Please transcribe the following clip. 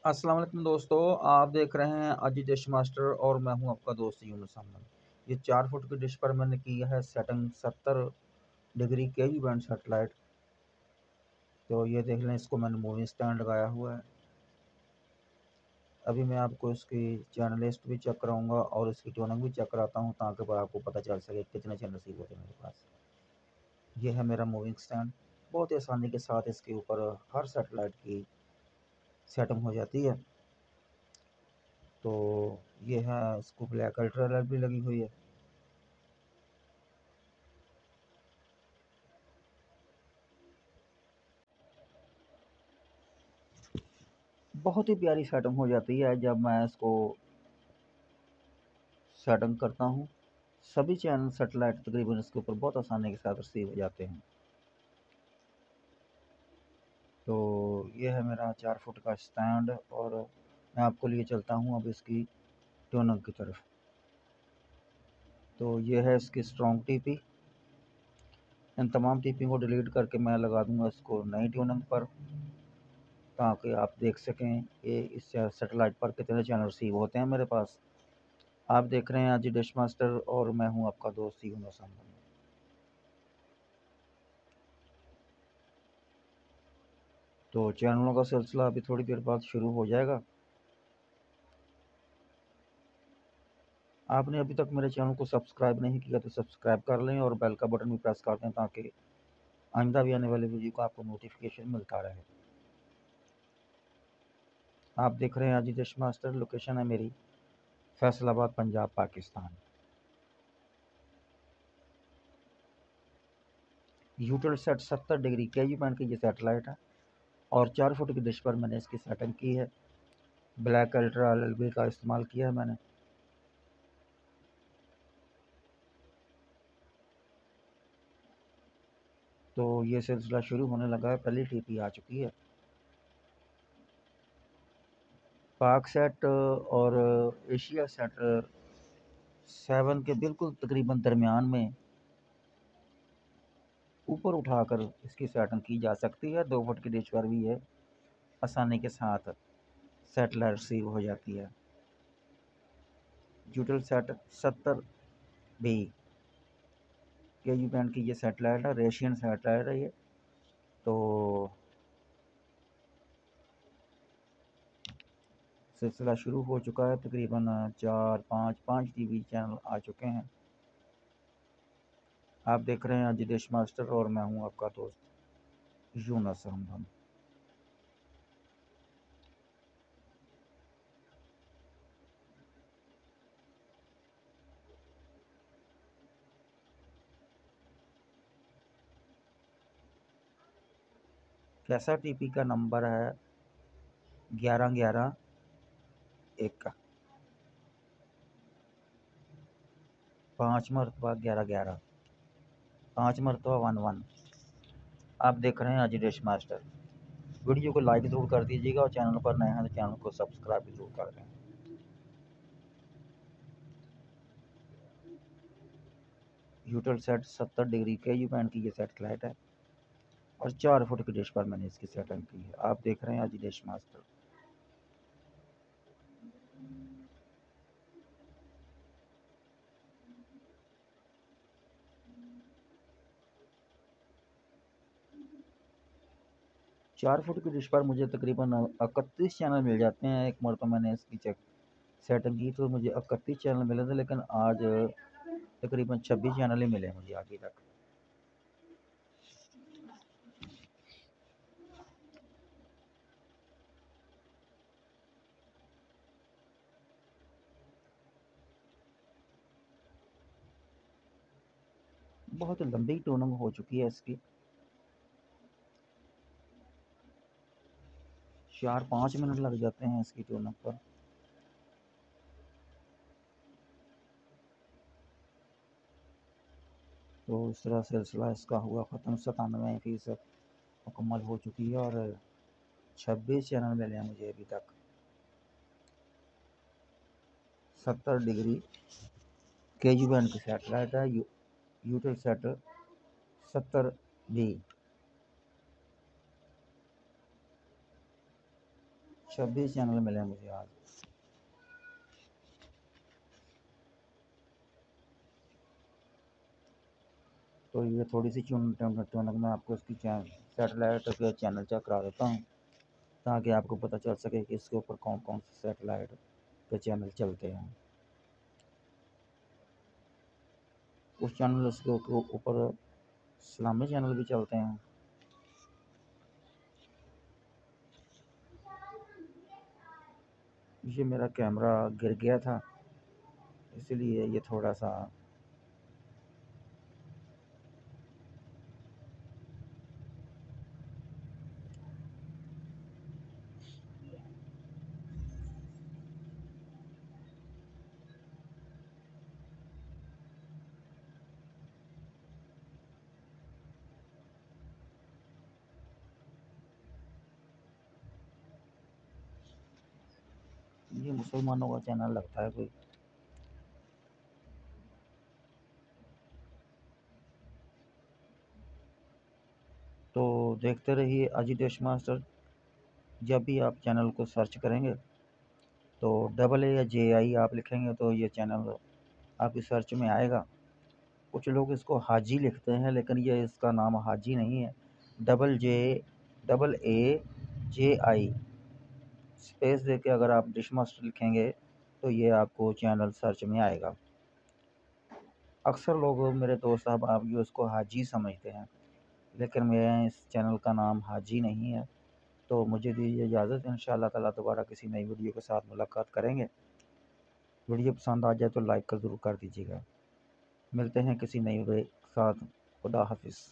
अस्सलाम वालेकुम दोस्तों, आप देख रहे हैं अजी डिश मास्टर और मैं हूं आपका दोस्त यूनुस अहमद। ये 4 फुट की डिश पर मैंने की है सेटिंग 70 डिग्री केवी बैंड सेटेलाइट। तो ये देख लें, इसको मैंने मूविंग स्टैंड लगाया हुआ है। अभी मैं आपको इसकी चैनल लिस्ट भी चेक कराऊंगा और इसकी ट्यूनिंग भी चेक कराता हूं ताकि आपको पता चल सके कितने चैनल रिसीव होते हैं मेरे पास। ये है मेरा मूविंग स्टैंड। बहुत ही आसानी के साथ इसके ऊपर हर सेटेलाइट की सेटिंग हो जाती है। तो ये है, इसको ब्लैक अल्ट्रा लाइट भी लगी हुई है। बहुत ही प्यारी सेटिंग हो जाती है जब मैं इसको सेटिंग करता हूँ। सभी चैनल सेटेलाइट तकरीबन इसके ऊपर बहुत आसानी के साथ रिसीव हो जाते हैं। तो ये है मेरा 4 फुट का स्टैंड और मैं आपको लिए चलता हूँ अब इसकी ट्यूनिंग की तरफ। तो ये है इसकी स्ट्रॉन्ग टीपी। इन तमाम टीपी को डिलीट करके मैं लगा दूंगा इसको नई ट्यूनिंग पर, ताकि आप देख सकें कि इस सेटेलाइट पर कितने चैनल रिसीव होते हैं मेरे पास। आप देख रहे हैं आज डिश मास्टर और मैं हूं आपका दोस्त यूनुस अहमद। तो चैनलों का सिलसिला अभी थोड़ी देर बाद शुरू हो जाएगा। आपने अभी तक मेरे चैनल को सब्सक्राइब नहीं किया तो सब्सक्राइब कर लें और बेल का बटन भी प्रेस कर दें ताकि आइंदा भी आने वाले वीडियो का आपको नोटिफिकेशन मिलता रहे। आप देख रहे हैं आज डिश मास्टर। लोकेशन है मेरी Faisalabad, Punjab, Pakistan. Eutelsat 70 degree KG band की ये सेटेलाइट है और 4 फुट की डिश पर मैंने इसकी सेटिंग की है। ब्लैक अल्ट्रा एलबी का इस्तेमाल किया है मैंने। तो ये सिलसिला शुरू होने लगा है। पहली टीपी आ चुकी है। पाक सेट और एशिया सेट 7 के बिल्कुल तकरीबन दरमियान में ऊपर उठाकर इसकी सेटिंग की जा सकती है। 2 फुट की डिश पर भी ये आसानी के साथ सेटेलाइट रिसीव हो जाती है। यूटेल सेट 70 बी के यू बैंड की ये सेटेलाइट है, रेशियन सेटेलाइट है ये। तो सिलसिला शुरू हो चुका है। तकरीबन 4 5 टीवी चैनल आ चुके हैं। आप देख रहे हैं आज देश मास्टर और मैं हूं आपका दोस्त यूनुस अहमद। कैसा टीपी का नंबर है 11 11 1 5 मरतबा 11 11 5 मरतबा 1 1। आप देख रहे हैं आज देश मास्टर। वीडियो को लाइक ज़रूर कर दीजिएगा और चैनल पर नए हैं तो चैनल को सब्सक्राइब भी ज़रूर कर दें। यूटेल सेट 70 डिग्री के यू बैंड की ये सेटेलाइट है और 4 फुट की डिश पर मैंने इसकी सेटिंग की है। आप देख रहे हैं आज देश मास्टर। 4 फुट की डिश पर मुझे तकरीबन 31 चैनल मिल जाते हैं। एक मरतबा मैंने इसकी सेटिंग की तो मुझे 31 चैनल मिले थे, लेकिन आज तकरीबन 26 चैनल ही मिले मुझे अभी तक। बहुत लंबी ट्यूनिंग हो चुकी है इसकी। 4 5 मिनट लग जाते हैं इसकी ट्यूनिंग पर। तो इस तरह सिलसिला इसका हुआ ख़त्म। 97% मुकम्मल हो चुकी है और 26 चैनल मिले हैं मुझे अभी तक। 70 डिग्री केजी बैंड की सेटेलाइट है। यूटेल सेट 70 बी। 26 चैनल मिले मुझे आज। तो ये थोड़ी सी टूनक मैं आपको इसकी सैटेलाइट के चैनल चेक करा देता हूँ, ताकि आपको पता चल सके कि इसके ऊपर कौन कौन से सैटेलाइट के चैनल चलते हैं। कुछ चैनल इसके ऊपर इस्लामी चैनल भी चलते हैं। ये मेरा कैमरा गिर गया था, इसलिए ये थोड़ा सा ये मुसलमानों का चैनल लगता है कोई। तो देखते रहिए अजितेश मास्टर। जब भी आप चैनल को सर्च करेंगे तो AA या JI आप लिखेंगे तो ये चैनल आपकी सर्च में आएगा। कुछ लोग इसको हाजी लिखते हैं, लेकिन ये इसका नाम हाजी नहीं है। JAJI स्पेस दे के अगर आप डिश मास्टर लिखेंगे तो ये आपको चैनल सर्च में आएगा। अक्सर लोग, मेरे दोस्त साहब, आप जो इसको हाजी समझते हैं, लेकिन मैं इस चैनल का नाम हाजी नहीं है। तो मुझे दीजिए इजाज़त, इंशाअल्लाह ताला दोबारा किसी नई वीडियो के साथ मुलाकात करेंगे। वीडियो पसंद आ जाए तो लाइक कर ज़रूर कर दीजिएगा। मिलते हैं किसी नई वीडियो के साथ। खुदा हाफिज़।